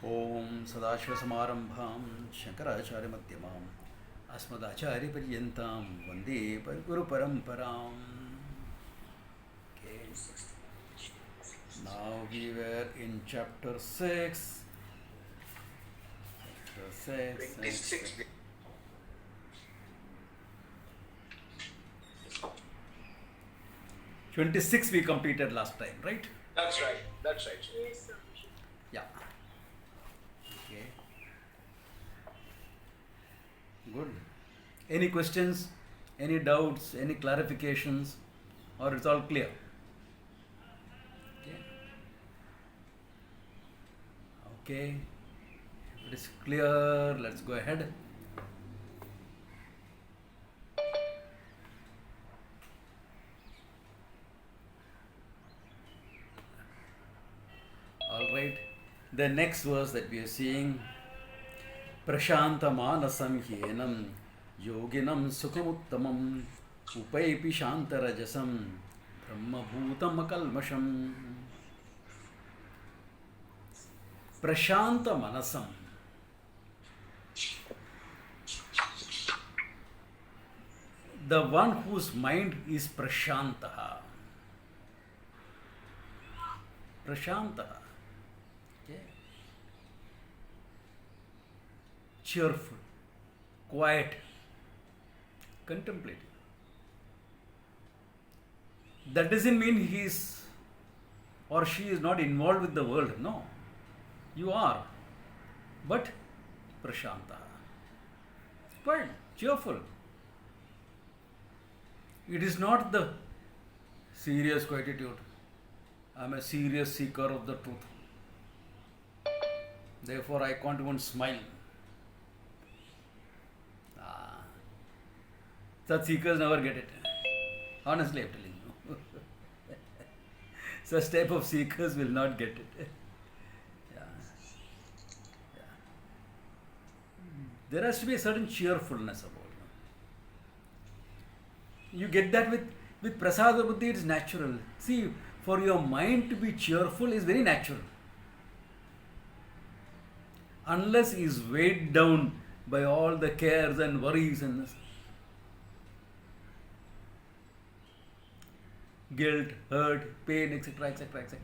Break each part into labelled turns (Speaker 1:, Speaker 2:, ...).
Speaker 1: ओम सदाशिवसमारंभां शंकराचार्यमध्यमाम् अस्मदाचार्यपर्यन्तां वन्दे गुरुपरम्पराम्. Okay. Now we were in chapter 6. Chapter 6. 26 we completed last time, right?
Speaker 2: That's right. That's right.
Speaker 3: Yes, sir.
Speaker 1: Yeah. Okay. Good. Any questions? Any doubts? Any clarifications? Or it's all clear? Okay. Okay. If it is clear, let's go ahead. All right. The next verse that we are seeing, Prashantamanasam hyenam yoginam sukhamuttamam upaipi shantarajasam brahmabhutam akalmasham. Prashantamanasam. The one whose mind is prashantaha. Prashantaha. Okay. Cheerful, quiet, contemplative. That doesn't mean he is or she is not involved with the world. No, you are, but prashanta, quiet, cheerful. It is not the serious quietude. I am a serious seeker of the truth. Therefore, I can't even smile. Such seekers never get it. Honestly, I'm telling you. Such type of seekers will not get it. Yeah. Yeah. There has to be a certain cheerfulness about it. You get that with prasada buddhi, it's natural. See, for your mind to be cheerful is very natural. Unless he is weighed down by all the cares and worries and guilt, hurt, pain, etc., etc., etc.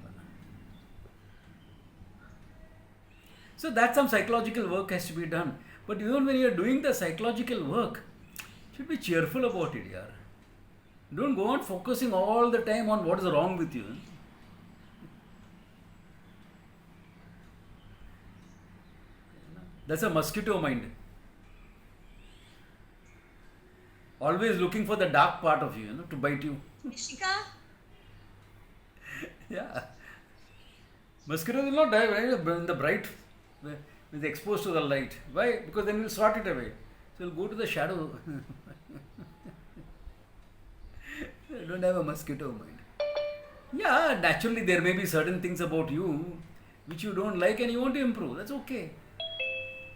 Speaker 1: So that some psychological work has to be done. But even when you are doing the psychological work, you should be cheerful about it, yaar. Don't go on focusing all the time on what is wrong with you. That's a mosquito mind. Always looking for the dark part of you, to bite you.
Speaker 3: Ishika?
Speaker 1: Yeah. Mosquitoes will not die in the bright, when they are exposed to the light. Why? Because then we'll swat it away. So we'll go to the shadow. I don't have a mosquito mind. Yeah, naturally there may be certain things about you which you don't like and you want to improve. That's okay.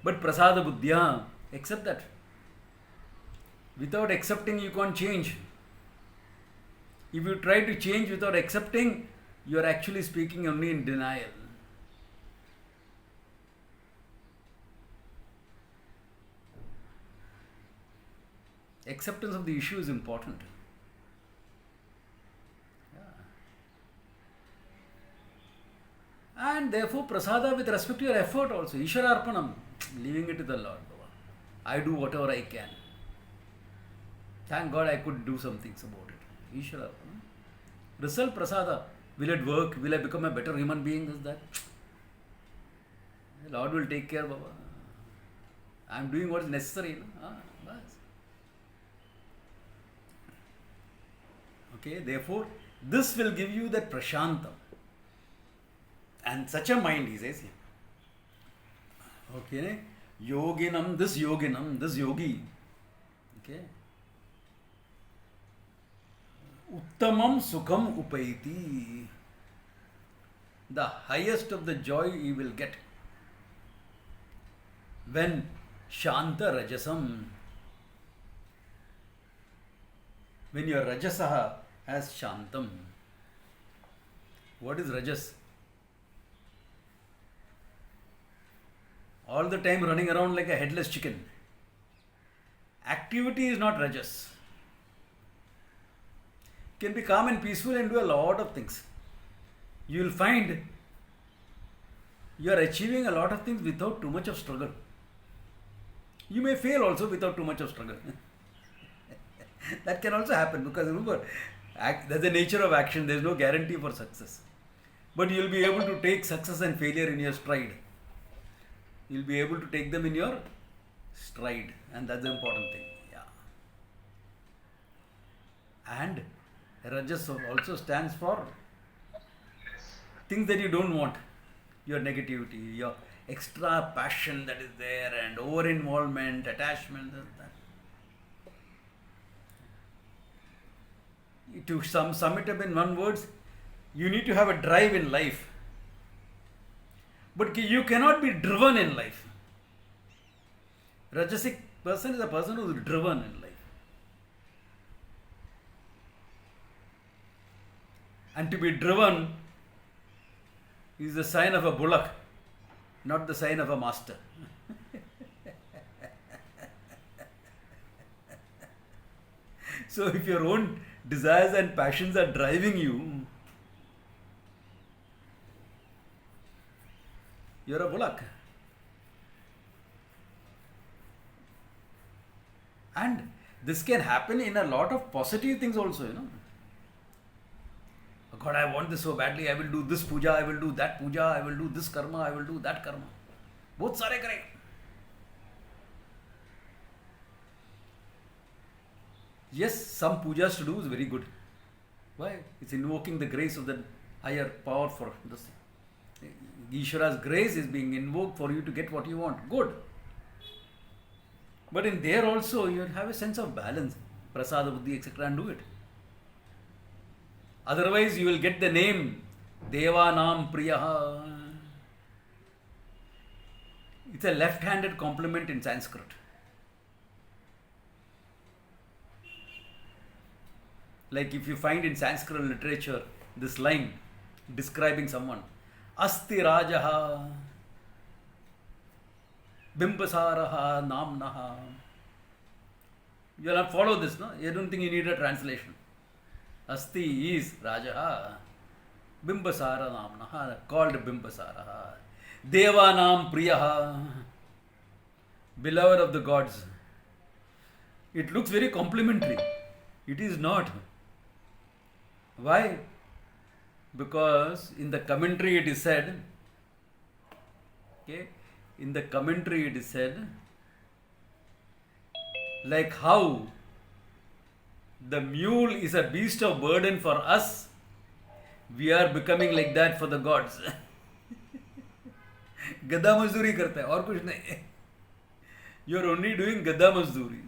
Speaker 1: But prasada buddhya, accept that. Without accepting, you can't change. If you try to change without accepting, you are actually speaking only in denial. Acceptance of the issue is important. And therefore, prasada with respect to your effort also. Ishwararpanam, leaving it to the Lord. I do whatever I can. Thank God I could do some things about it. Ishwararpanam. Result prasada. Will it work? Will I become a better human being? Is that? The Lord will take care, Baba. I am doing what is necessary. Okay, therefore, this will give you that prashantam. And such a mind, he says here. Okay, yoginam, this yogi. Okay. Uttamam sukham upaiti. The highest of the joy he will get when shanta rajasam. When your rajasaha has shantam. What is rajas? all the time running around like a headless chicken. Activity is not rajas. Can be calm and peaceful and do a lot of things. You will find you are achieving a lot of things without too much of struggle. You may fail also without too much of struggle. That can also happen, because remember, that's the nature of action. There is no guarantee for success. But you will be able to take success and failure in your stride. You will be able to take them in your stride, and that's the important thing. Yeah. And rajas also stands for things that you don't want. Your negativity, your extra passion that is there, and over involvement, attachment. To sum it up in one word, you need to have a drive in life, but you cannot be driven in life. Rajasic person is a person who is driven in life, and to be driven is the sign of a bullock, not the sign of a master. So if your own desires and passions are driving you, you're a bullock. And this can happen in a lot of positive things also, you know. Oh God, I want this so badly, I will do this puja, I will do that puja, I will do this karma, I will do that karma. Both sare kare. Yes, some pujas to do is very good. Why? It's invoking the grace of the higher power for this. Ishvara's grace is being invoked for you to get what you want. Good. But in there also you have a sense of balance, prasada buddhi, etc., and do it. Otherwise you will get the name Devanam Priyaha. It's a left-handed compliment in Sanskrit. Like if you find in Sanskrit literature this line describing someone, Asti Rajaha Bimbasaraha Namnaha. You will not follow this, no? You don't think you need a translation. Asti is Rajaha Bimbasara Namnaha, called Bimbasaraha. Devanam Priyaha, beloved of the gods. It looks very complimentary. It is not. Why? Because in the commentary it is said, okay, in the commentary it is said, like how the mule is a beast of burden for us, we are becoming like that for the gods. गद्दा मजदूरी करता है और कुछ नहीं. You are only doing गद्दा मजदूरी.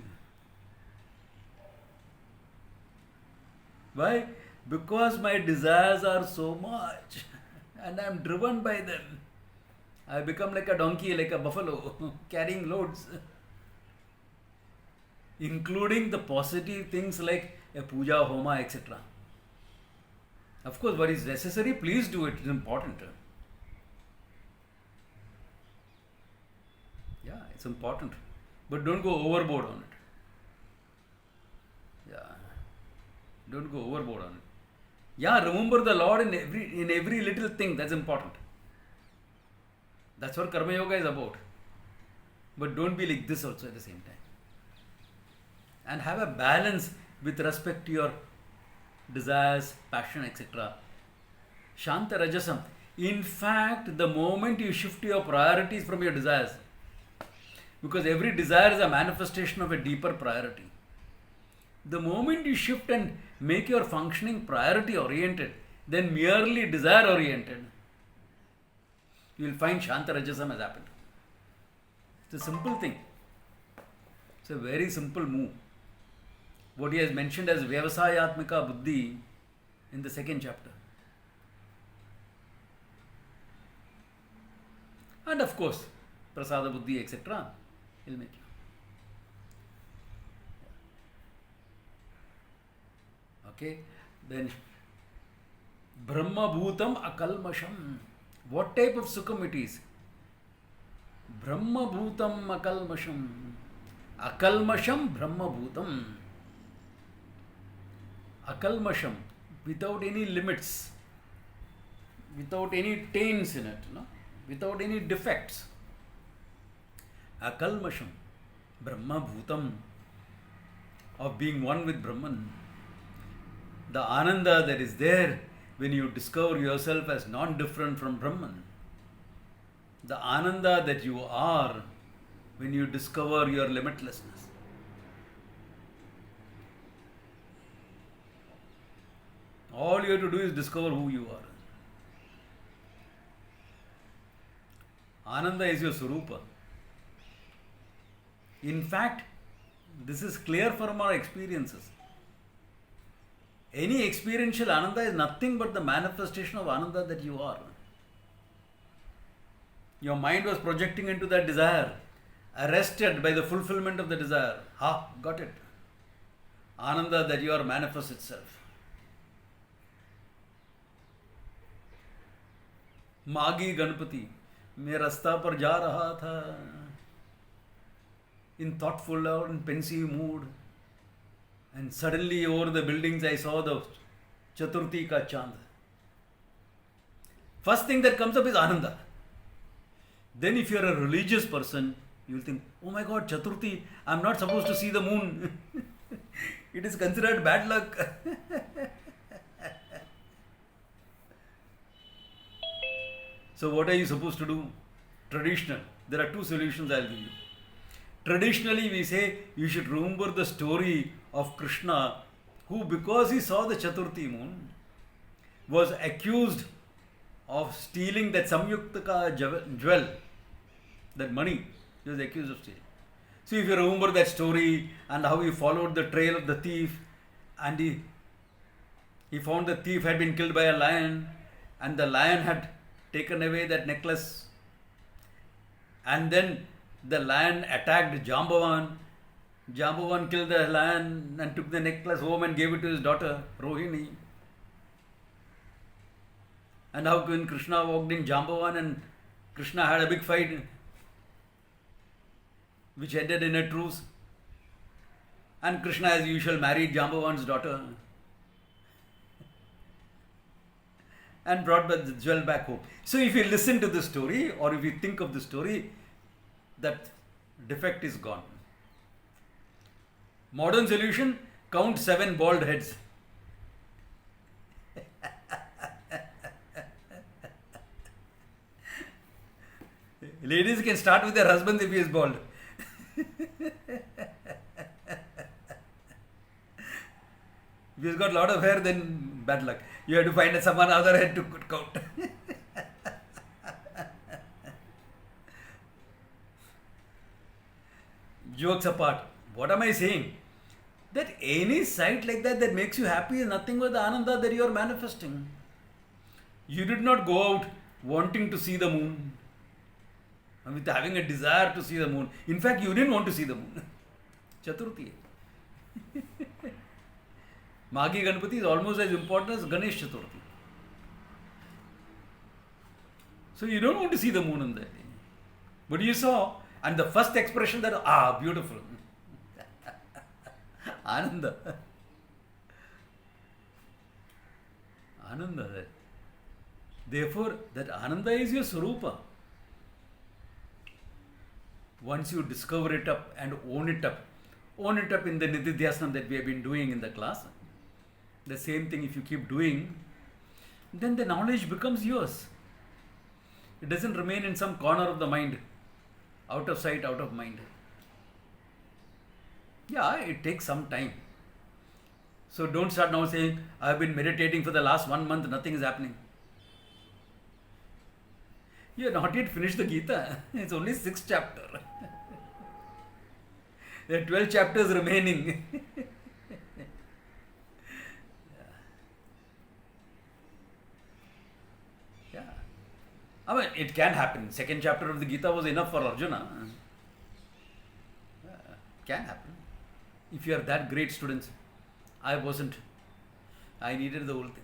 Speaker 1: Why? Because my desires are so much and I am driven by them. I become like a donkey, like a buffalo, carrying loads, including the positive things like a puja, homa, etc. Of course, what is necessary, please do it. It's important. Yeah, it's important. But don't go overboard on it. Yeah. Don't go overboard on it. Yeah, remember the Lord in every little thing. That's important. That's what Karma Yoga is about. But don't be like this also at the same time. And have a balance with respect to your desires, passion, etc. Shanta Rajasam. In fact, the moment you shift your priorities from your desires, because every desire is a manifestation of a deeper priority. The moment you shift and make your functioning priority oriented, then merely desire oriented, you will find Shanta Rajasam has happened. It's a simple thing. It's a very simple move. What he has mentioned as Vyavasayatmika Buddhi in the second chapter. And of course, Prasada Buddhi, etc. will make you. Okay, then Brahma Bhutam Akalmasham. What type of sukham it is? Brahma Bhutam Akalmasham. Akalmasham Brahma Bhutam. Akalmasham, without any limits, without any taints in it, no? Without any defects. Akalmasham, Brahma Bhutam, of being one with Brahman. The Ananda that is there when you discover yourself as non-different from Brahman. The Ananda that you are when you discover your limitlessness. All you have to do is discover who you are. Ananda is your Swarupa. In fact, this is clear from our experiences. Any experiential Ananda is nothing but the manifestation of Ananda that you are. Your mind was projecting into that desire, arrested by the fulfillment of the desire. Got it. Ananda that you are manifests itself. मागी गणपति मैं रास्ता पर जा रहा था in thoughtful or in pensive mood, and suddenly over the buildings I saw the Chaturthi ka chand. First thing that comes up is Ananda. Then if you are a religious person, you will think, oh my God, Chaturthi, I am not supposed to see the moon. It is considered bad luck. So what are you supposed to do? Traditional. There are two solutions I will give you. Traditionally we say you should remember the story of Krishna, who because he saw the Chaturthi moon was accused of stealing that Samyuktaka jewel, that money he was accused of stealing. So if you remember that story and how he followed the trail of the thief, and he found the thief had been killed by a lion, and the lion had taken away that necklace, and then the lion attacked Jambavan. Jambavan killed the lion and took the necklace home and gave it to his daughter Rohini. And how when Krishna walked in, Jambavan and Krishna had a big fight which ended in a truce, and Krishna as usual married Jambavan's daughter and brought the jewel back home. So if you listen to the story, or if you think of the story, that defect is gone. Modern solution, count 7 bald heads. Ladies can start with their husband if he is bald. If he's got a lot of hair, then bad luck. You have to find someone other head to count. Jokes apart, what am I saying? That any sight like that makes you happy is nothing but the Ananda that you are manifesting. You did not go out wanting to see the moon, with having a desire to see the moon. In fact, you didn't want to see the moon. Chaturthi. Magi Ganpati is almost as important as Ganesh Chaturthi. So you don't want to see the moon on that day. But you saw, and the first expression that, beautiful. Ananda. Ananda. Therefore, that Ananda is your Swarupa. Once you discover it up and own it up in the Nididhyasana that we have been doing in the class, the same thing if you keep doing, then the knowledge becomes yours. It doesn't remain in some corner of the mind, out of sight, out of mind. Yeah, it takes some time. So don't start now saying, I have been meditating for the last 1 month, nothing is happening. You have not yet finished the Gita. It's only 6th chapter. There are 12 chapters remaining. Yeah. I mean, it can happen. 2nd chapter of the Gita was enough for Arjuna. Can happen. If you are that great students. I wasn't. I needed the whole thing.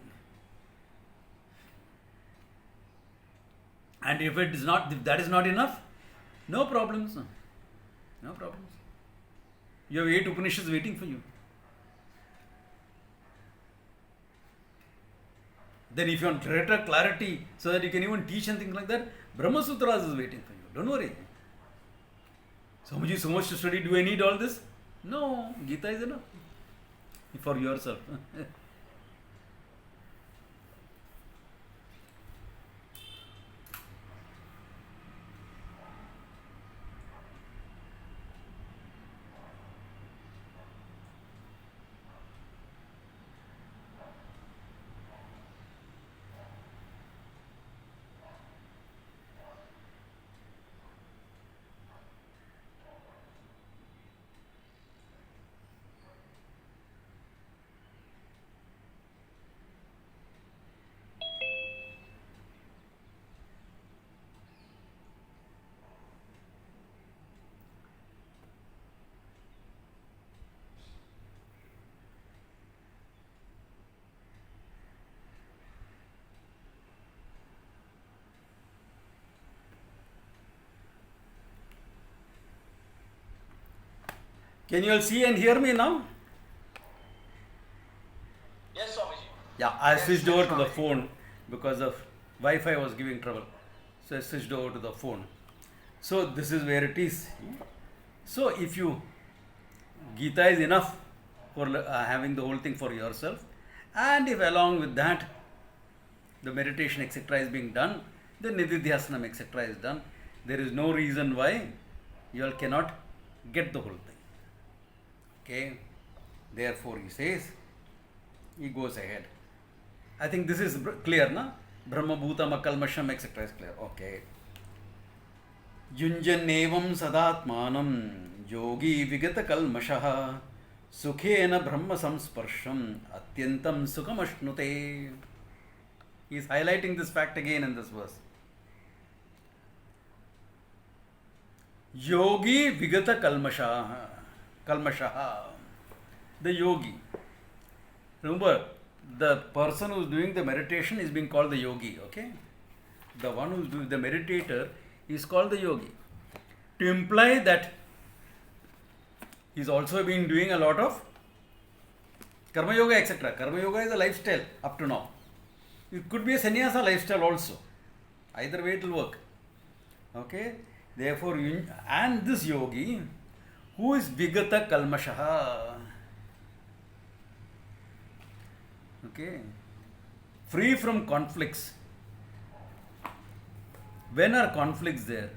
Speaker 1: And if that is not enough, No problems. No problems. You have 8 Upanishads waiting for you. Then if you want greater clarity so that you can even teach and things like that, Brahma Sutras is waiting for you. Don't worry. Swamiji, so much to study. Do I need all this? No. Gita is enough. For yourself. Can you all see and hear me now?
Speaker 2: Yes, Swamiji.
Speaker 1: Yeah, I switched over to the phone because of Wi-Fi was giving trouble. So I switched over to the phone. So this is where it is. So if you, Gita is enough for having the whole thing for yourself, and if along with that the meditation etc. is being done, the Nididhyasanam etc. is done, there is no reason why you all cannot get the whole thing. Okay, therefore he says, he goes ahead. I think this is clear, na? Brahma Bhutam Akalmasham etc. is clear. Okay. Yunjan evam sadatmanam yogi vigata kalmashaha sukhena brahma samsparsham atyantam sukhamashnute. He is highlighting this fact again in this verse. Yogi vigata kalmashaha. The yogi. Remember, the person who is doing the meditation is being called the yogi, okay? The one who is doing the meditator is called the yogi. To imply that he's also been doing a lot of karma yoga, etc. Karma yoga is a lifestyle up to now. It could be a sannyasa lifestyle also. Either way it will work. Okay? Therefore, and this yogi, who is Vigata Kalmashaha? Okay. Free from conflicts. When are conflicts there?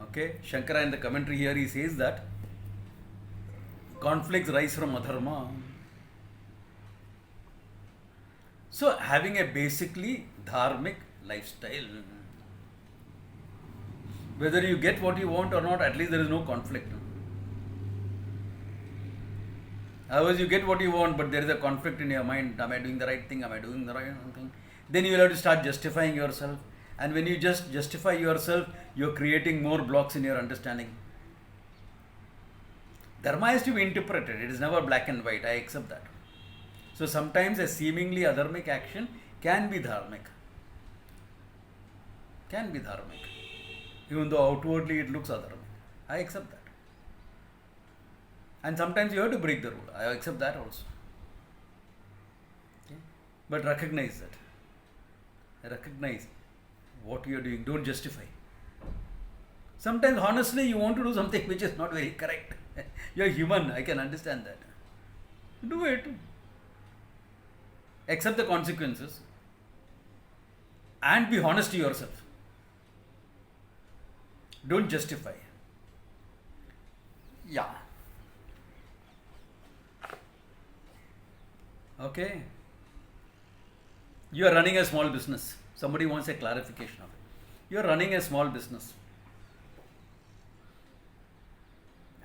Speaker 1: Okay. Shankara in the commentary here he says that conflicts rise from adharma. So having a basically dharmic lifestyle. Whether you get what you want or not, at least there is no conflict. Otherwise, you get what you want, but there is a conflict in your mind. Am I doing the right thing? Am I doing the right thing? Then you will have to start justifying yourself. And when you just justify yourself, you are creating more blocks in your understanding. Dharma has to be interpreted. It is never black and white. I accept that. So sometimes a seemingly adharmic action can be dharmic. Can be dharmic. Even though outwardly it looks adharmic. I accept that. And sometimes you have to break the rule. I accept that also. Okay? But recognize that. Recognize what you are doing. Don't justify. Sometimes honestly you want to do something which is not very correct. You are human. I can understand that. Do it. Accept the consequences. And be honest to yourself. Don't justify. Yeah. Okay. You are running a small business. Somebody wants a clarification of it. You are running a small business.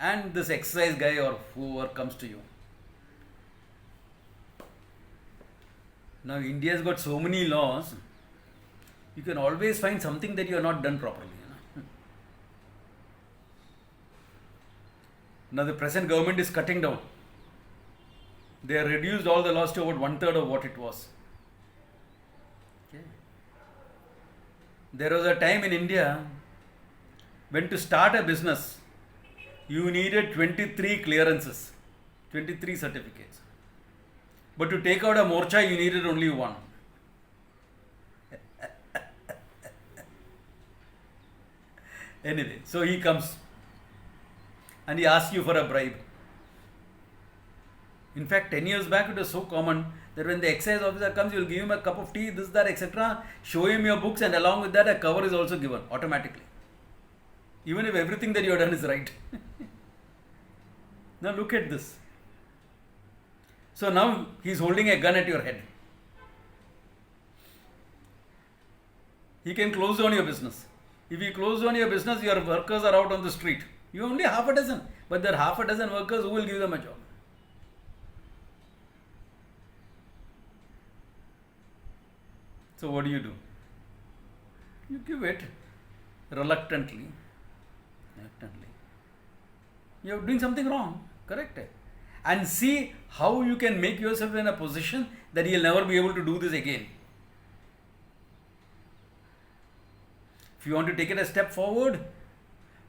Speaker 1: And this exercise guy or whoever comes to you. Now India has got so many laws. You can always find something that you have not done properly. Now the present government is cutting down. They have reduced all the laws to about 1/3 of what it was. Okay. There was a time in India When to start a business, you needed 23 clearances, 23 certificates. But to take out a morcha, you needed only one. Anyway, so he comes and he asks you for a bribe. In fact, 10 years back, it was so common that when the excise officer comes, you will give him a cup of tea, this, that, etc., show him your books, and along with that, a cover is also given automatically. Even if everything that you have done is right. Now look at this. So now he is holding a gun at your head. He can close down your business. If he closes down your business, your workers are out on the street. You only half a dozen, but there are half a dozen workers who will give them a job. So what do? You give it reluctantly. You are doing something wrong, correct? And see how you can make yourself in a position that you will never be able to do this again. If you want to take it a step forward,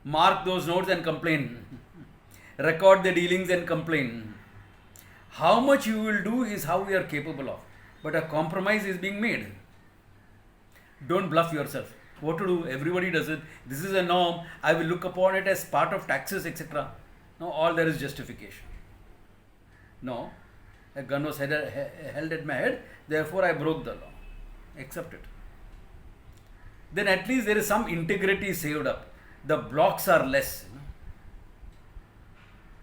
Speaker 1: mark those notes and complain. Record the dealings and complain. How much you will do is how we are capable of. But a compromise is being made. Don't bluff yourself. What to do? Everybody does it. This is a norm. I will look upon it as part of taxes, etc. No, all there is justification. No, a gun was held at my head, therefore I broke the law. Accept it. Then at least there is some integrity saved up. The blocks are less.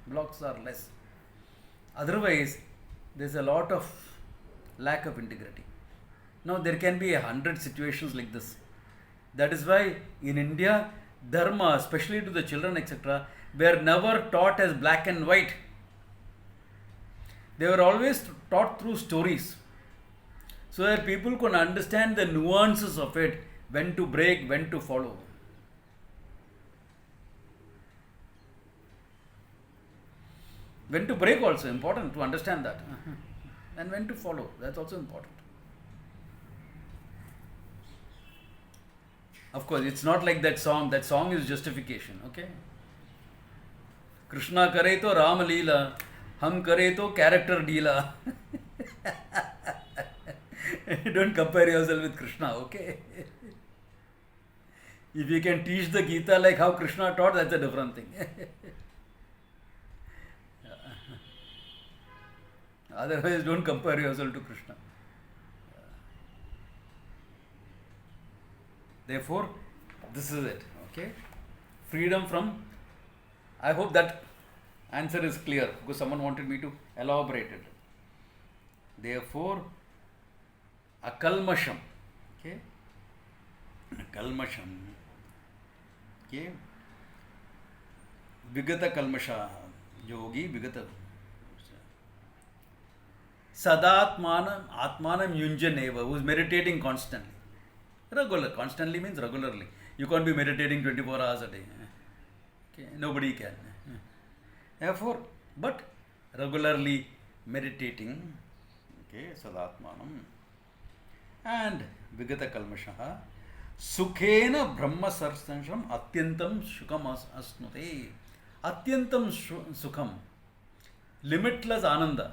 Speaker 1: Blocks are less. Otherwise, there is a lot of lack of integrity. Now there can be 100 situations like this. That is why in India, dharma, especially to the children, etc., were never taught as black and white. They were always taught through stories, so that people could understand the nuances of it, when to break, when to follow. When to break also important to understand that. And when to follow, that's also important. Of course, it's not like that song. That song is justification, okay? Krishna kare to Ram Leela, hum kare to character deela. Don't compare yourself with Krishna, okay? If you can teach the Gita like how Krishna taught, that's a different thing. Otherwise, don't compare yourself to Krishna. Therefore, this is it, okay? Freedom from, I hope that answer is clear, because someone wanted me to elaborate it. Therefore, akalmasham, okay? Akalmasham, okay? Vigata kalmasha, yogi vigata. Sadatmanam, atmanam yunjaneva, who is meditating constantly. Constantly means regularly. You can't be meditating 24 hours a day. Okay? Nobody can. Therefore, but regularly meditating, okay, sadatmanam, and vigata kalmashaha, sukhena brahma sarsansham atyantam shukam asnute. Atyantam sukham, limitless ananda.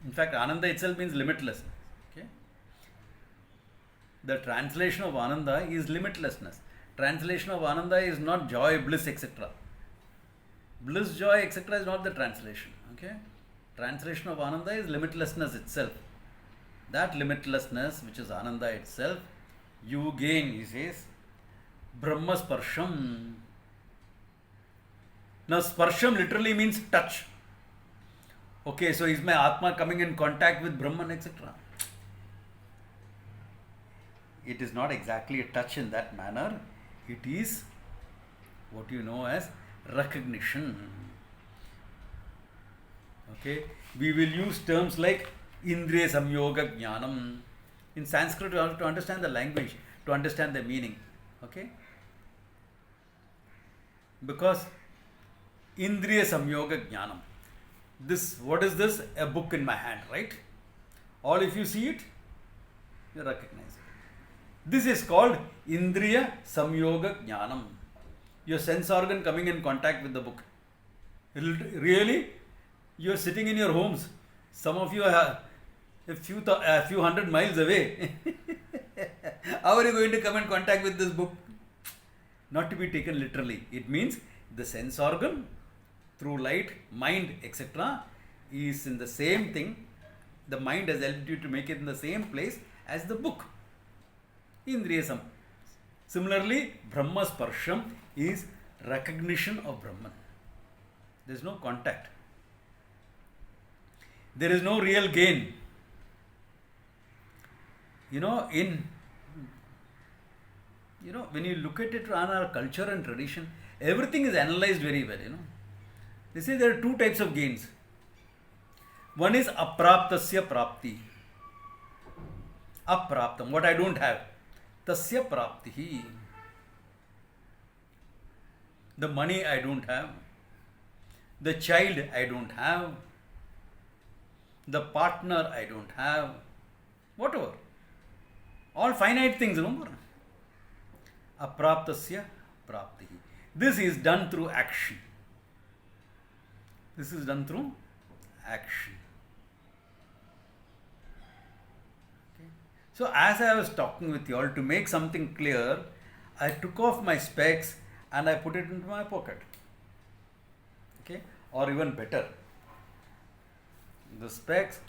Speaker 1: In fact, ananda itself means limitless. Okay? The translation of ananda is limitlessness. Translation of ananda is not joy, bliss, etc. Bliss, joy, etc. is not the translation. Okay? Translation of ananda is limitlessness itself. That limitlessness, which is ananda itself, you gain, he says, Brahma sparsham. Now, sparsham literally means touch. Okay, so is my Atma coming in contact with Brahman, etc.? It is not exactly a touch in that manner. It is what you know as recognition. Okay, we will use terms like Indriya Samyoga Jnanam. In Sanskrit, you have to understand the language, to understand the meaning. Okay? Because Indriya Samyoga Jnanam. This, what is this? A book in my hand, right? Or if you see it, you recognize it. This is called Indriya Samyoga Jnanam. your sense organ coming in contact with the book. Really? You are sitting in your homes. Some of you are a few hundred miles away. How are you going to come in contact with this book? Not to be taken literally. It means the sense organ through light, mind, etc. is in the same thing. The mind has helped you to make it in the same place as the book. Indriyasam. Similarly, Brahma Sparsham is recognition of Brahman. There is no contact. There is no real gain. When you look at it on our culture and tradition, everything is analyzed very well. They say there are two types of gains. One is apraptasya prapti. Apraptam, what I don't have. Tasya praptihi. The money I don't have. The child I don't have. The partner I don't have. Whatever. All finite things, remember? Apraptasya praptihi. This is done through action. This is done through action. Okay. So as I was talking with you all, to make something clear, I took off my specs and I put it into my pocket. Okay. Or even better, the specs,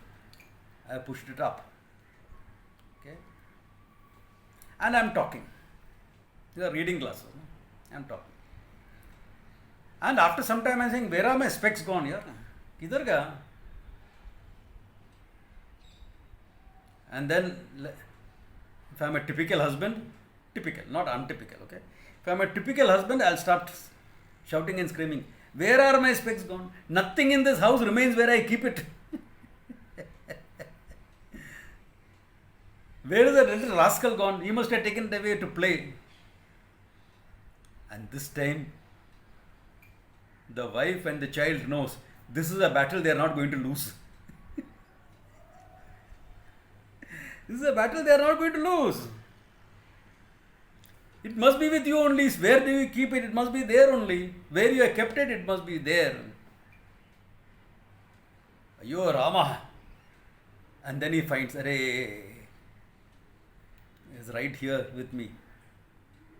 Speaker 1: I pushed it up. Okay. And I am talking. These are reading glasses. I am talking. And after some time I am saying, where are my specs gone here? Kidhar ga? And then, if I am a typical husband, typical, not untypical, okay? If I am a typical husband, I will start shouting and screaming, where are my specs gone? Nothing in this house remains where I keep it. Where is the little rascal gone? He must have taken it away to play. And this time, the wife and the child knows this is a battle they are not going to lose. This is a battle they are not going to lose. It must be with you only. Where do you keep it? It must be there only. Where you have kept it, it must be there. Ayyo Rama. And then he finds, Arey, is right here with me.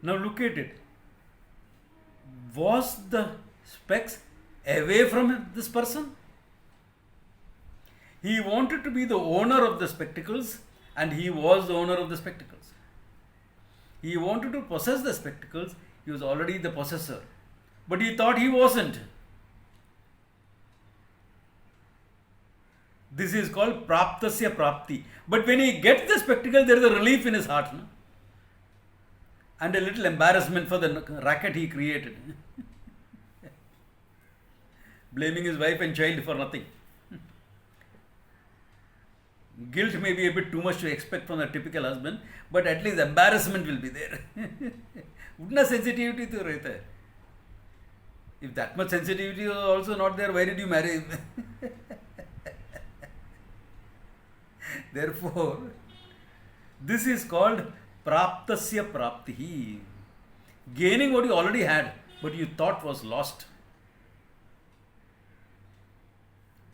Speaker 1: Now look at it. Was the specs away from this person? He wanted to be the owner of the spectacles, and he was the owner of the spectacles. He wanted to possess the spectacles, he was already the possessor. But he thought he wasn't. This is called praptasya prapti. But when he gets the spectacle, there is a relief in his heart. No? And a little embarrassment for the racket he created. Blaming his wife and child for nothing. Guilt may be a bit too much to expect from a typical husband, but at least embarrassment will be there. Utna sensitivity to rehta hai. If that much sensitivity is also not there, why did you marry him? Therefore, this is called praptasya praptihi. Gaining what you already had, but you thought was lost.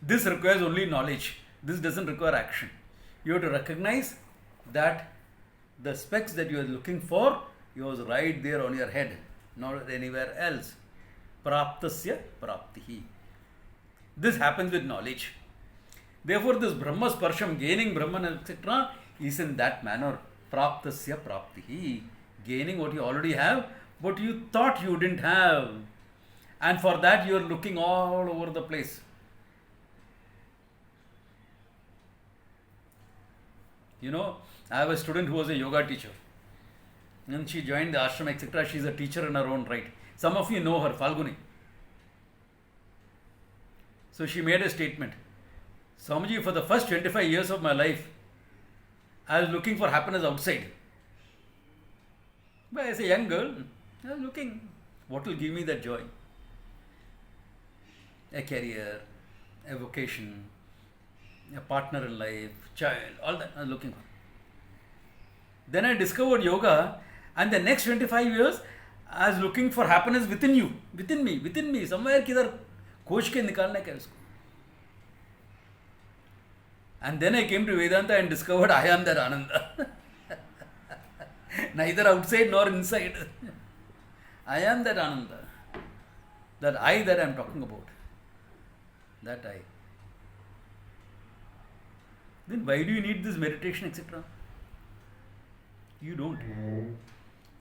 Speaker 1: This requires only knowledge. This doesn't require action. You have to recognize that the specs that you are looking for, it was right there on your head, not anywhere else. Praptasya praptihi. This happens with knowledge. Therefore, this Brahma Sparsham, gaining Brahman, etc., is in that manner. Praptasya praptihi. Gaining what you already have, what you thought you didn't have. And for that, you are looking all over the place. I have a student who was a yoga teacher. And she joined the ashram, etc. She is a teacher in her own right. Some of you know her, Falguni. So she made a statement. Swamiji, for the first 25 years of my life, I was looking for happiness outside. But as a young girl, I was looking, what will give me that joy? A career, a vocation, a partner in life, child, all that I was looking for. Then I discovered yoga, and the next 25 years, I was looking for happiness within you, within me, somewhere किधर खोज के निकालना क्या उसको. And then I came to Vedanta and discovered I am that Ananda. Neither outside nor inside. I am that Ananda. That I that I am talking about. That I. Then why do you need this meditation, etc.? You don't.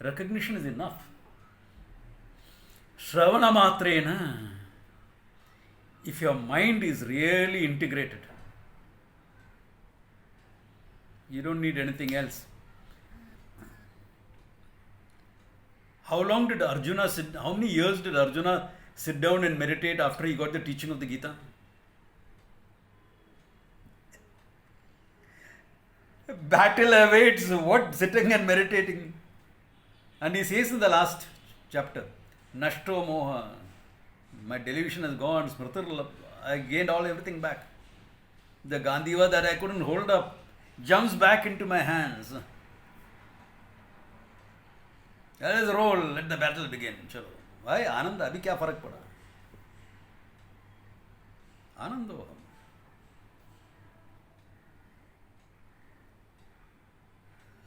Speaker 1: Recognition is enough. Shravana matrena. If your mind is really integrated, you don't need anything else. How long did Arjuna sit? How many years did Arjuna sit down and meditate after he got the teaching of the Gita? Battle awaits. What? Sitting and meditating. And he says in the last chapter, Nashto moha. My delusion has gone. Smritir, I gained everything back. The Gandhiva that I couldn't hold up jumps back into my hands. Let us roll. Let the battle begin. Chalo. Why? Ananda. Abhi kya farak pada? Ananda.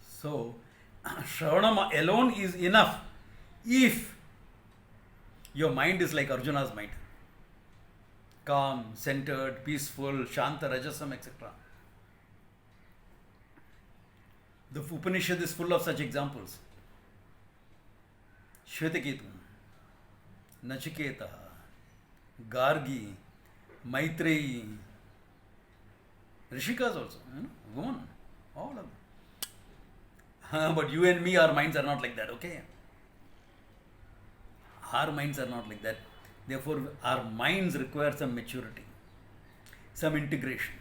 Speaker 1: So, Shravanam alone is enough if your mind is like Arjuna's mind. Calm, centered, peaceful, Shanta, Rajasam, etc. The Upanishad is full of such examples. Shvetaketu, Nachiketa, Gargi, Maitreyi, Rishikas also, woman, all of them. But you and me, our minds are not like that, okay? Our minds are not like that. Therefore, our minds require some maturity, some integration.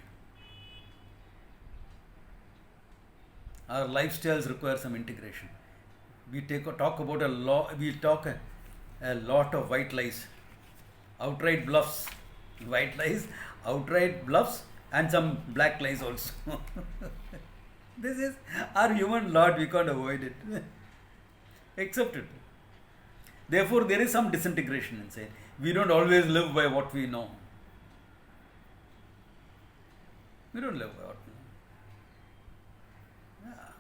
Speaker 1: Our lifestyles require some integration. We talk about a lot of white lies, outright bluffs, and some black lies also. This is our human lot, we can't avoid it. Accept it. Therefore, there is some disintegration inside. We don't always live by what we know. We don't live by what we know. Yeah.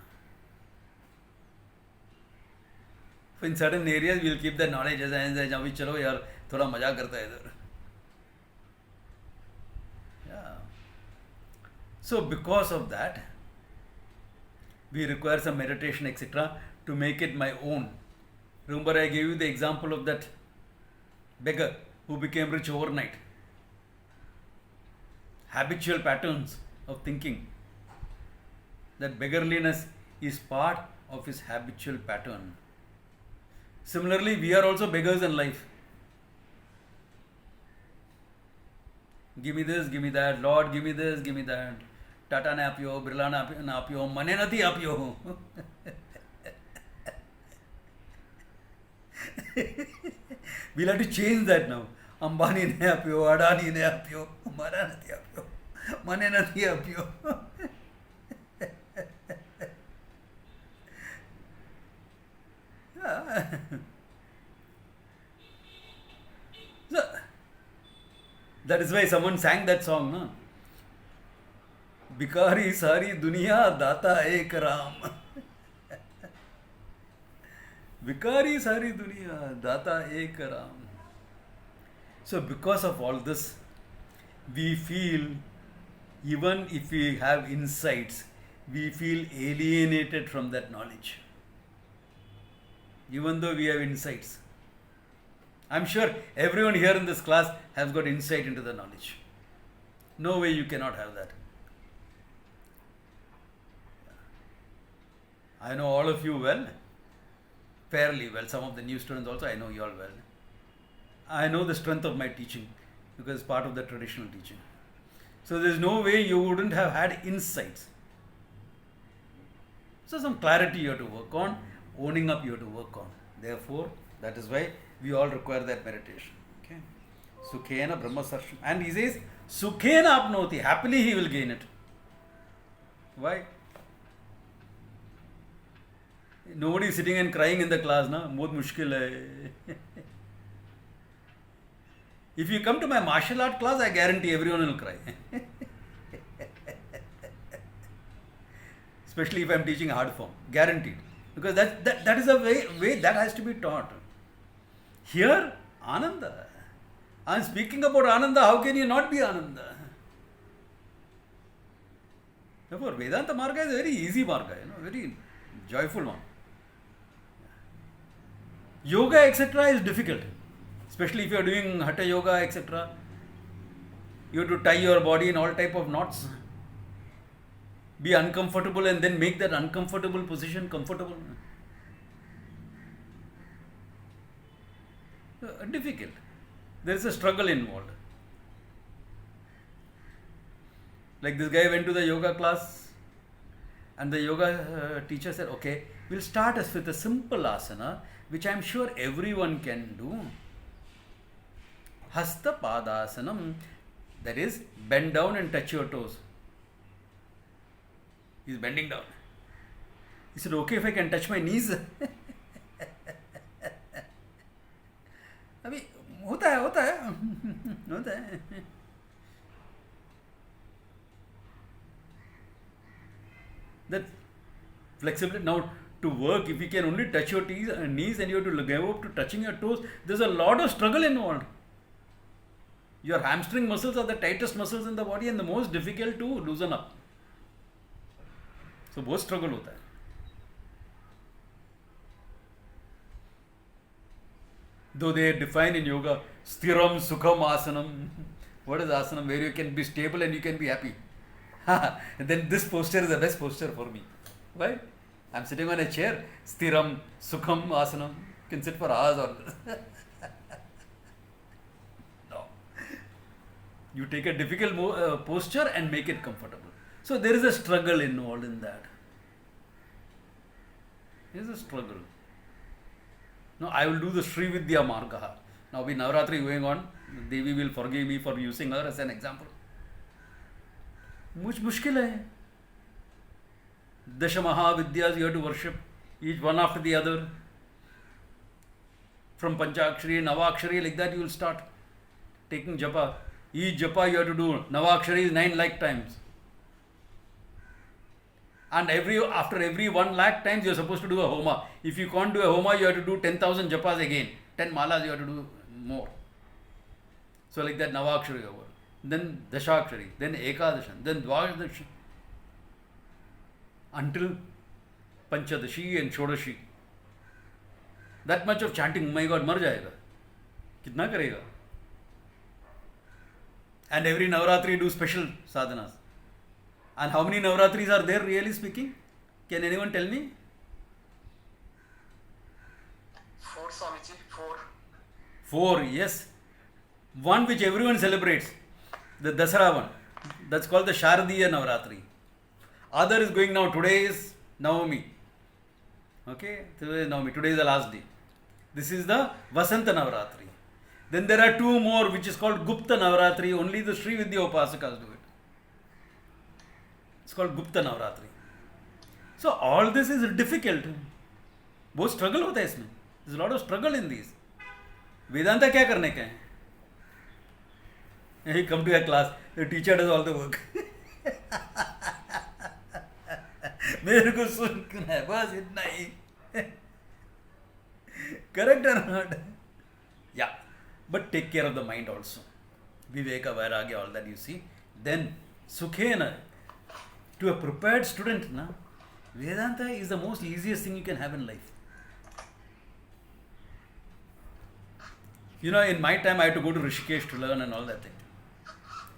Speaker 1: So in certain areas, we will keep the knowledge as we chalo yaar, thoda mazak karta hai idhar. Yeah. So because of that, we require some meditation, etc., to make it my own. Remember, I gave you the example of that beggar who became rich overnight. Habitual patterns of thinking. That beggarliness is part of his habitual pattern. Similarly, we are also beggars in life. Give me this, give me that. Lord, give me this, give me that. Tata ne apyo, Birla ne apyo, mane nati apyo. We'll have to change that now. Ambani ne apyo, Adani ne apyo, Mara nati apyo, mane nati apyo. So, that is why someone sang that song, no? Bikari sari duniya data ek Ram. Bikari sari duniya data ek Ram. So because of all this, we feel, even if we have insights, we feel alienated from that knowledge. Even though we have insights. I'm sure everyone here in this class has got insight into the knowledge. No way you cannot have that. I know all of you well, fairly well. Some of the new students also, I know you all well. I know the strength of my teaching because it's part of the traditional teaching. So there's no way you wouldn't have had insights. So some clarity you have to work on, owning up you have to work on. Therefore, that is why we all require that meditation. Okay. Sukhena Brahma Sarsham. And he says, Sukhena apnoti. Happily he will gain it. Why? Nobody is sitting and crying in the class, na? बहुत मुश्किल है. If you come to my martial art class, I guarantee everyone will cry. Especially if I am teaching hard form. Guaranteed. Because that is a way that has to be taught. Here, Ananda. I am speaking about Ananda. How can you not be Ananda? Therefore, Vedanta Marga is a very easy Marga, very joyful one. Yoga, etc. is difficult. Especially if you are doing Hatha Yoga, etc. You have to tie your body in all type of knots. Be uncomfortable and then make that uncomfortable position comfortable. Difficult. There is a struggle involved. Like this guy went to the yoga class and the yoga teacher said, okay, we'll start us with a simple asana which I am sure everyone can do. Hasta Padasanam, that is, bend down and touch your toes. He's bending down. He said, okay, if I can touch my knees. अभी होता है. That flexibility. Now, to work, if you can only touch your knees and you have to go up to touching your toes, there's a lot of struggle involved. Your hamstring muscles are the tightest muscles in the body and the most difficult to loosen up. So, बहुत struggle होता है. Though they define in yoga, Sthiram Sukham Asanam. What is asanam? Where you can be stable and you can be happy. And then this posture is the best posture for me. Why? I'm sitting on a chair. Sthiram Sukham Asanam. You can sit for hours on this. No. You take a difficult posture and make it comfortable. So there is a struggle involved in that. There is a struggle. Now I will do the Sri Vidya Marga. Now with Navratri going on, Devi will forgive me for using her as an example. Much mushkil hai. Dasha Mahavidyas you have to worship, each one after the other. From Panchakshari, Navakshari, like that you will start taking japa. Each japa you have to do. Navakshari is 9 lakh times. And after every 1 lakh times you are supposed to do a homa. If you can't do a homa, you have to do 10,000 japas again. 10 malas you have to do more. So like that Navakshari over. Then Dashakshari, then Ekadashan, then Dvadashan. Until Panchadashi and Shodashi. That much of chanting, my God, mar jayega. Kitna karega? And every Navratri do special sadhanas. And how many Navratris are there, really speaking? Can anyone tell me?
Speaker 2: 4, Swamiji, 4.
Speaker 1: 4, yes. One which everyone celebrates, the Dasara one. That's called the Sharadiya Navratri. Other is going now. Today is Navami. Okay? Today is Navami. Today is the last day. This is the Vasanta Navratri. Then there are 2 more which is called Gupta Navratri. Only the Sri Vidya Upasakas do it. It's called Gupta Navratri. So all this is difficult. बहुत struggle होता है इसमें. There's a lot of struggle in these. Vedanta क्या करने का है? You come to a class, the teacher does all the work. मेरे को सुनना है बस इतना ही. Correct or not? Yeah. But take care of the mind also. Viveka, Vairagya, all that you see. Then Sukhena. To a prepared student, na, Vedanta is the most easiest thing you can have in life. You know, in my time I had to go to Rishikesh to learn and all that thing.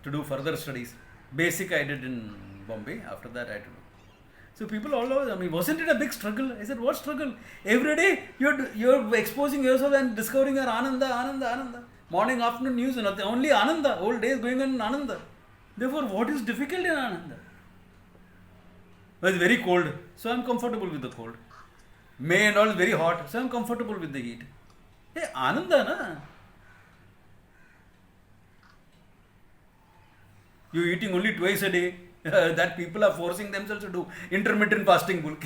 Speaker 1: To do further studies. Basic I did in Bombay. After that I had to do. So people all over, I mean, wasn't it a big struggle? I said, what struggle? Every day you're exposing yourself and discovering your Ananda. Morning, afternoon news, nothing. Only Ananda. Whole day is going on in Ananda. Therefore, what is difficult in Ananda? Well, it's very cold, so I'm comfortable with the cold. May and all is very hot, so I'm comfortable with the heat. Hey, Ananda, na? You're eating only twice a day. That people are forcing themselves to do intermittent fasting.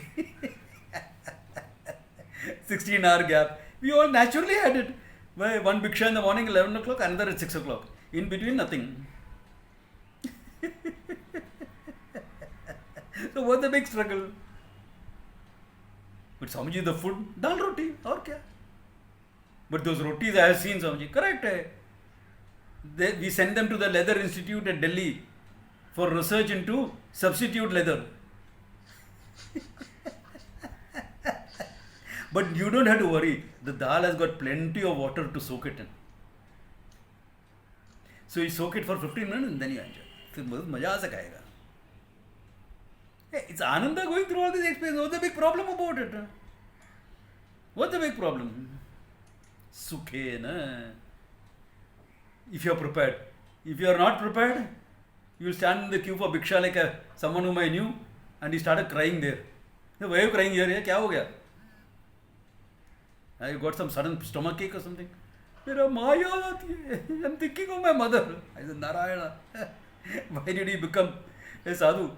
Speaker 1: 16-hour gap. We all naturally had it. Why one bhiksha in the morning, 11 o'clock, another at 6 o'clock. In between, nothing. So what's the big struggle? But Swamiji, the food, dal roti, or kya? But those rotis I have seen, Swamiji, correct hai. We send them to the Leather Institute at Delhi for research into substitute leather. But you don't have to worry. The dal has got plenty of water to soak it in. So you soak it for 15 minutes and then you enjoy. फिर बहुत मजा आ सकेगा. Hey, it's Ananda going through all these experiences. What's the big problem about it? What's the big problem? Sukhe na. If you are prepared. If you are not prepared, you will stand in the queue for bhiksha like someone whom I knew, and he started crying there. Why are you crying here? क्या हो गया? You got some sudden stomach ache or something? मेरा माँ याद आती है. I'm thinking of my mother. I said, Narayana. Why did he become a sadhu?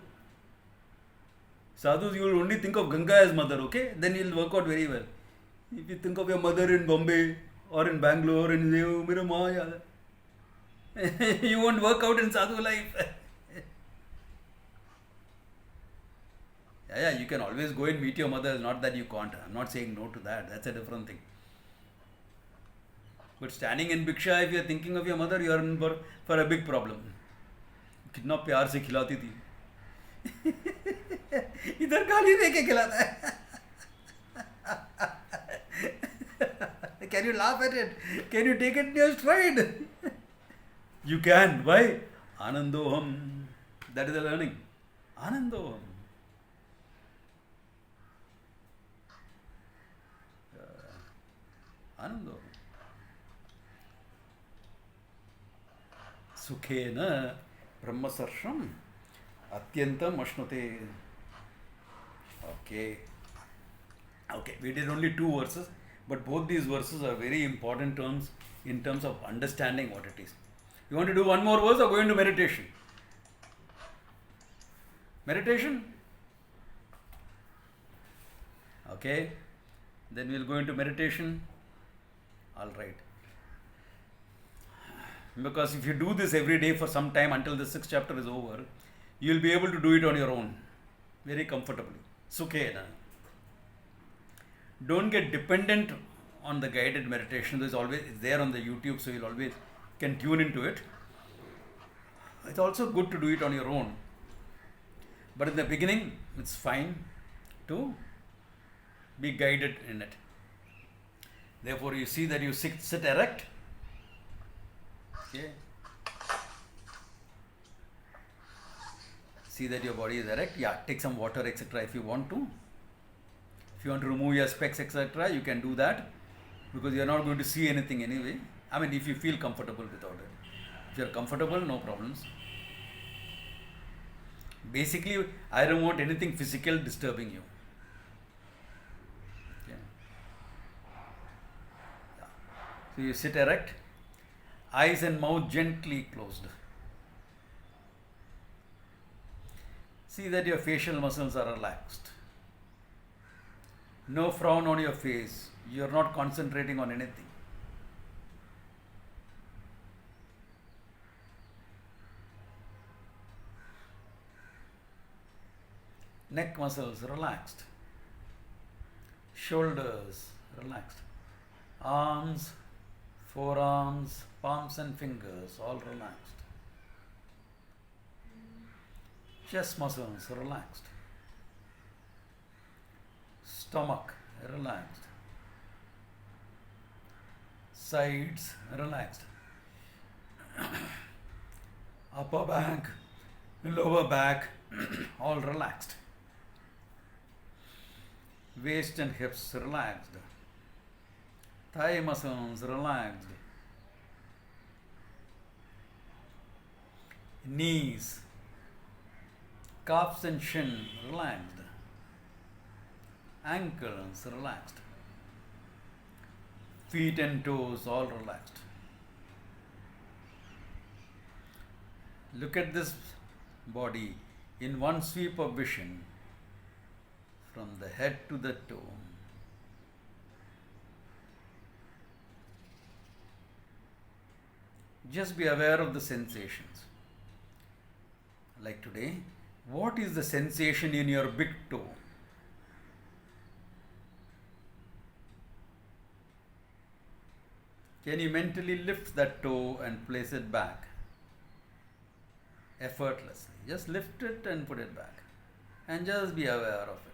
Speaker 1: Sadhus, you will only think of Ganga as mother, okay? Then it will work out very well. If you think of your mother in Bombay or in Bangalore and you say, oh, मेरा माँ याद है. You won't work out in sadhu life. Yeah, you can always go and meet your mother. It's not that you can't. I'm not saying no to that. That's a different thing. But standing in bhiksha, if you're thinking of your mother, you're in for a big problem. कितना प्यार से खिलाती थी. इधर गाली दे के खिलाता है. Can you laugh at it? Can you take it in your stride? You can. Why? Anandoham. That is the learning. Anandoham. Anandoham. Sukhena Brahmasarsham Atyantam Ashnute. Okay. We did only 2 verses, but both these verses are very important terms in terms of understanding what it is. You want to do one more verse or go into meditation? Meditation? Okay. Then we'll go into meditation. All right. Because if you do this every day for some time until the 6th chapter is over, you will be able to do it on your own very comfortably. Sukhena. Don't get dependent on the guided meditation. It's there on the YouTube, so you'll always can tune into it. It's also good to do it on your own. But in the beginning, it's fine to be guided in it. Therefore, you see that you sit erect. Okay. See that your body is erect. Yeah, take some water, etc. if you want to. If you want to remove your specs, etc., you can do that. Because you are not going to see anything anyway. I mean, if you feel comfortable without it. If you are comfortable, no problems. Basically, I don't want anything physical disturbing you. Okay. Yeah. So you sit erect, eyes and mouth gently closed. See that your facial muscles are relaxed. No frown on your face. You are not concentrating on anything. Neck muscles relaxed. Shoulders relaxed. Arms, forearms, palms and fingers all relaxed. Chest muscles relaxed. Stomach relaxed. Sides relaxed. Upper back, lower back all relaxed. Waist and hips relaxed. Thigh muscles relaxed. Knees, calves and shin relaxed. Ankles relaxed. Feet and toes all relaxed. Look at this body in one sweep of vision from the head to the toe. Just be aware of the sensations. Like today, what is the sensation in your big toe? Can you mentally lift that toe and place it back? Effortlessly. Just lift it and put it back. And just be aware of it.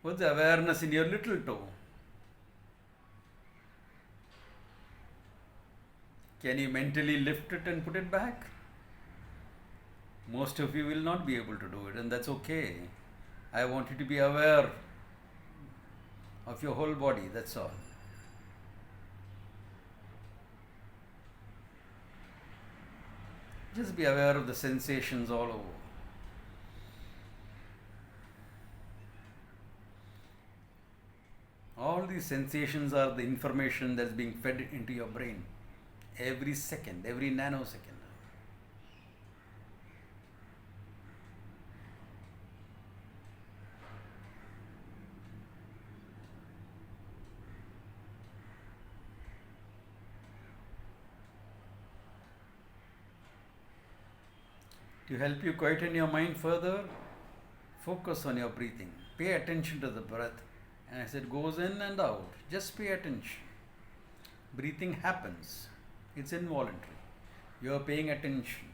Speaker 1: What's the awareness in your little toe? Can you mentally lift it and put it back? Most of you will not be able to do it, and that's okay. I want you to be aware of your whole body, that's all. Just be aware of the sensations all over. All these sensations are the information that's being fed into your brain every second, every nanosecond. To help you quieten your mind further, focus on your breathing. Pay attention to the breath as it goes in and out. Just pay attention. Breathing happens. It's involuntary. You are paying attention.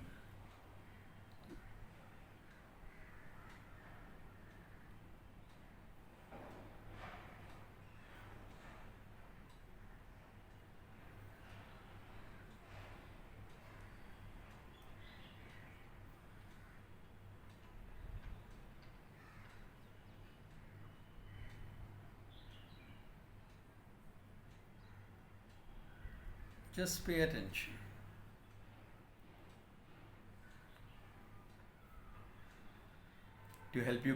Speaker 1: Just pay attention. To help you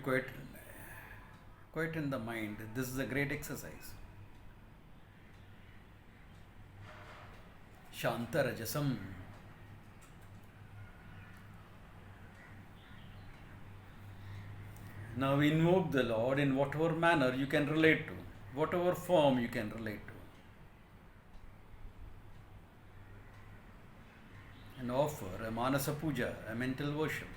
Speaker 1: quieten the mind, this is a great exercise. Shantarajasam. Now invoke the Lord in whatever manner you can relate to, whatever form you can relate to. And offer a Manasa Puja, a mental worship.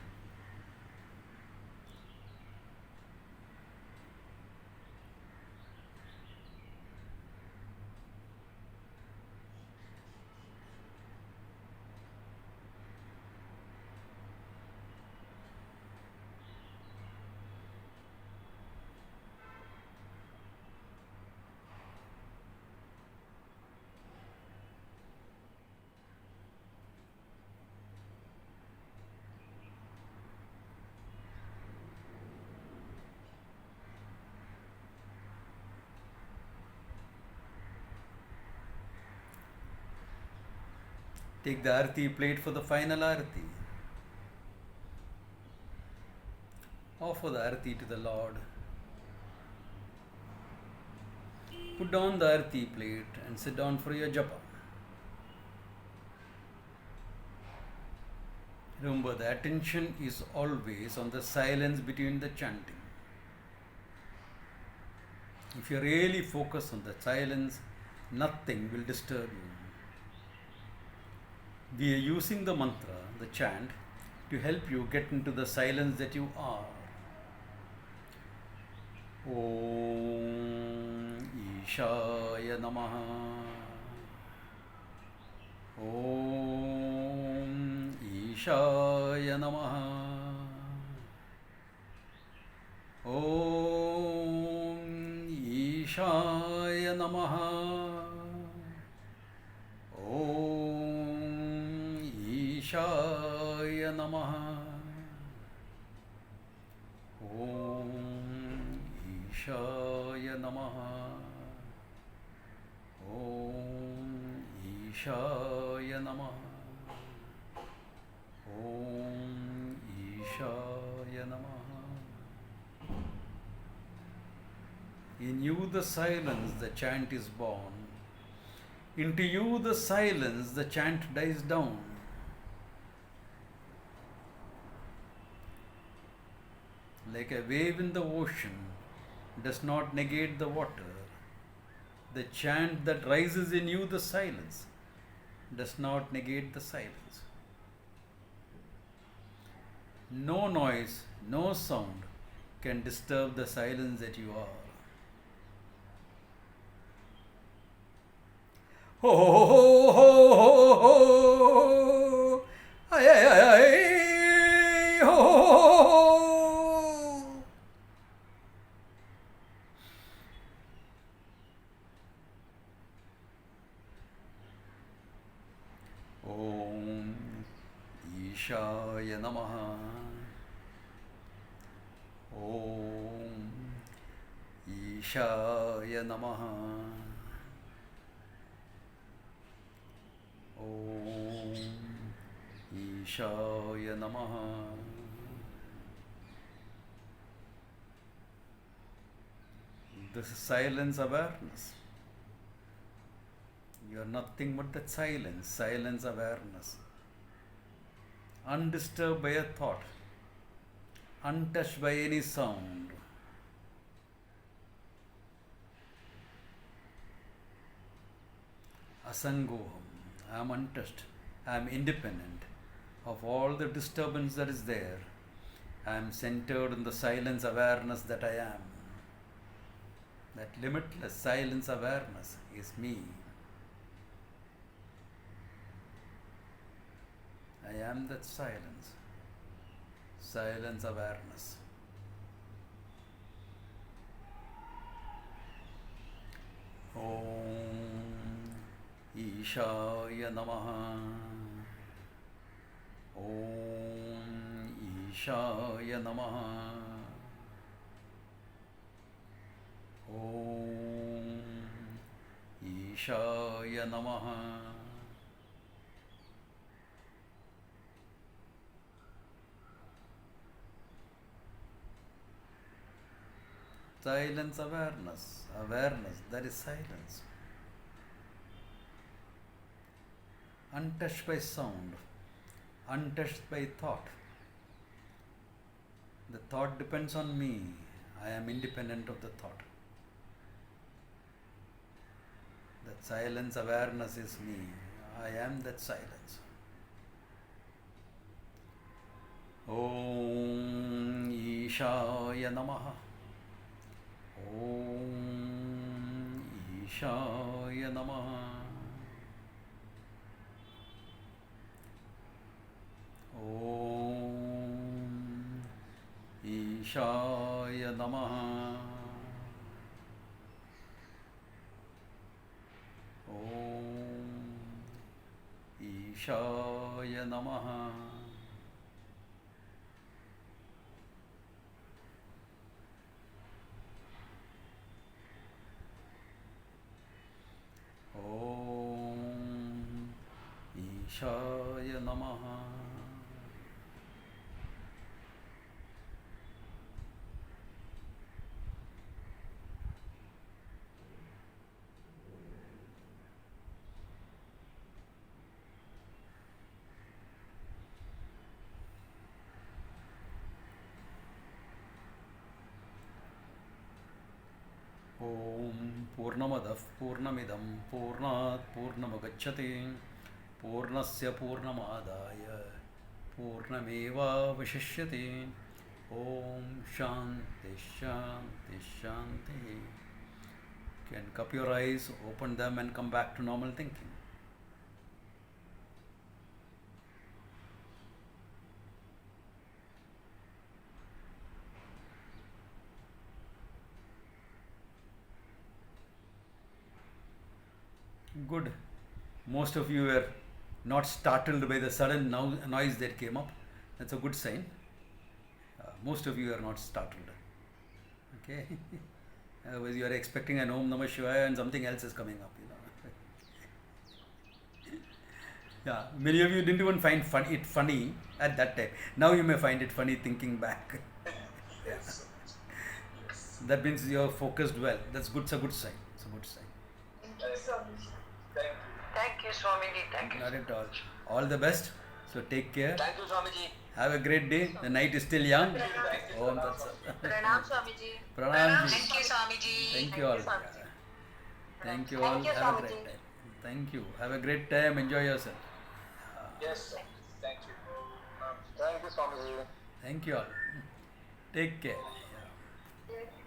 Speaker 1: Take the arati plate for the final arati. Offer the arati to the Lord. Put down the arati plate and sit down for your japa. Remember, the attention is always on the silence between the chanting. If you really focus on the silence, nothing will disturb you. We are using the mantra, the chant, to help you get into the silence that you are. Om Ishaya Namaha. Om Ishaya Namaha. Om Ishaya Namaha. Om Ishaya Namaha. Om Ishaya Namaha. Om Ishaya Namaha. Om Ishaya Namaha. In you the silence, the chant is born. Into you the silence, the chant dies down. like a wave in the ocean does not negate the water. The chant that rises in you, the silence, does not negate the silence. No noise, no sound can disturb the silence that you are. Ho ho ho ho ho ho, ay ay ay ay, ho ho ho ho. Om Ishaya Namaha. Om Ishaya Namaha. Om Ishaya Namaha. This is silence awareness. You are nothing but that silence, silence awareness. Undisturbed by a thought, untouched by any sound. Asangoham, I am untouched, I am independent of all the disturbance that is there. I am centered in the silence awareness that I am. That limitless silence awareness is me. I am that silence, silence awareness. Om Ishaya Namaha. Om Ishaya Namaha. Om Ishaya Namaha. Silence awareness, awareness, that is silence. Untouched by sound, untouched by thought. The thought depends on me, I am independent of the thought. That silence awareness is me, I am that silence. Om Ishaya Namaha. Om Ishaya Namaha. Om Ishaya Namaha. Om Ishaya Namaha. Om Ishaya Namaha. Om Purnamadav Purnamidam Purnat Purnamagacchati Purnasya Purnamadaya Purnameva Vishishyati. Om Shanti Shanti Shanti. You can cup your eyes, open them and come back to normal thinking. Good. Most of you were not startled by the sudden noise that came up. That's a good sign. Most of you are not startled. Okay? Otherwise you are expecting an Om Namah Shivaya and something else is coming up. Yeah, many of you didn't even find it funny at that time. Now you may find it funny thinking back.
Speaker 2: Yes.
Speaker 1: That means you are focused well. That's good. It's a good sign. It's a good sign.
Speaker 3: Thank you, Swamiji.
Speaker 2: Thank you.
Speaker 3: Thank you, Swamiji. Thank you.
Speaker 1: Not at all. All the best. So take care.
Speaker 2: Thank you, Swamiji.
Speaker 1: Have a great day. The night is still young. Om Tat Sat.
Speaker 3: प्रणाम Swami ji.
Speaker 1: Pranam ji.
Speaker 2: Thank you, Swamiji.
Speaker 1: Thank you all.
Speaker 3: Swamiji.
Speaker 1: Thank you all.
Speaker 3: Thank you,
Speaker 1: Have a
Speaker 3: Swamiji.
Speaker 1: great time. Thank you. Have a great time. Enjoy yourself.
Speaker 2: Yes, thank you. Thank you, Swamiji.
Speaker 1: Thank you all. Take care. Yeah.
Speaker 3: Yes.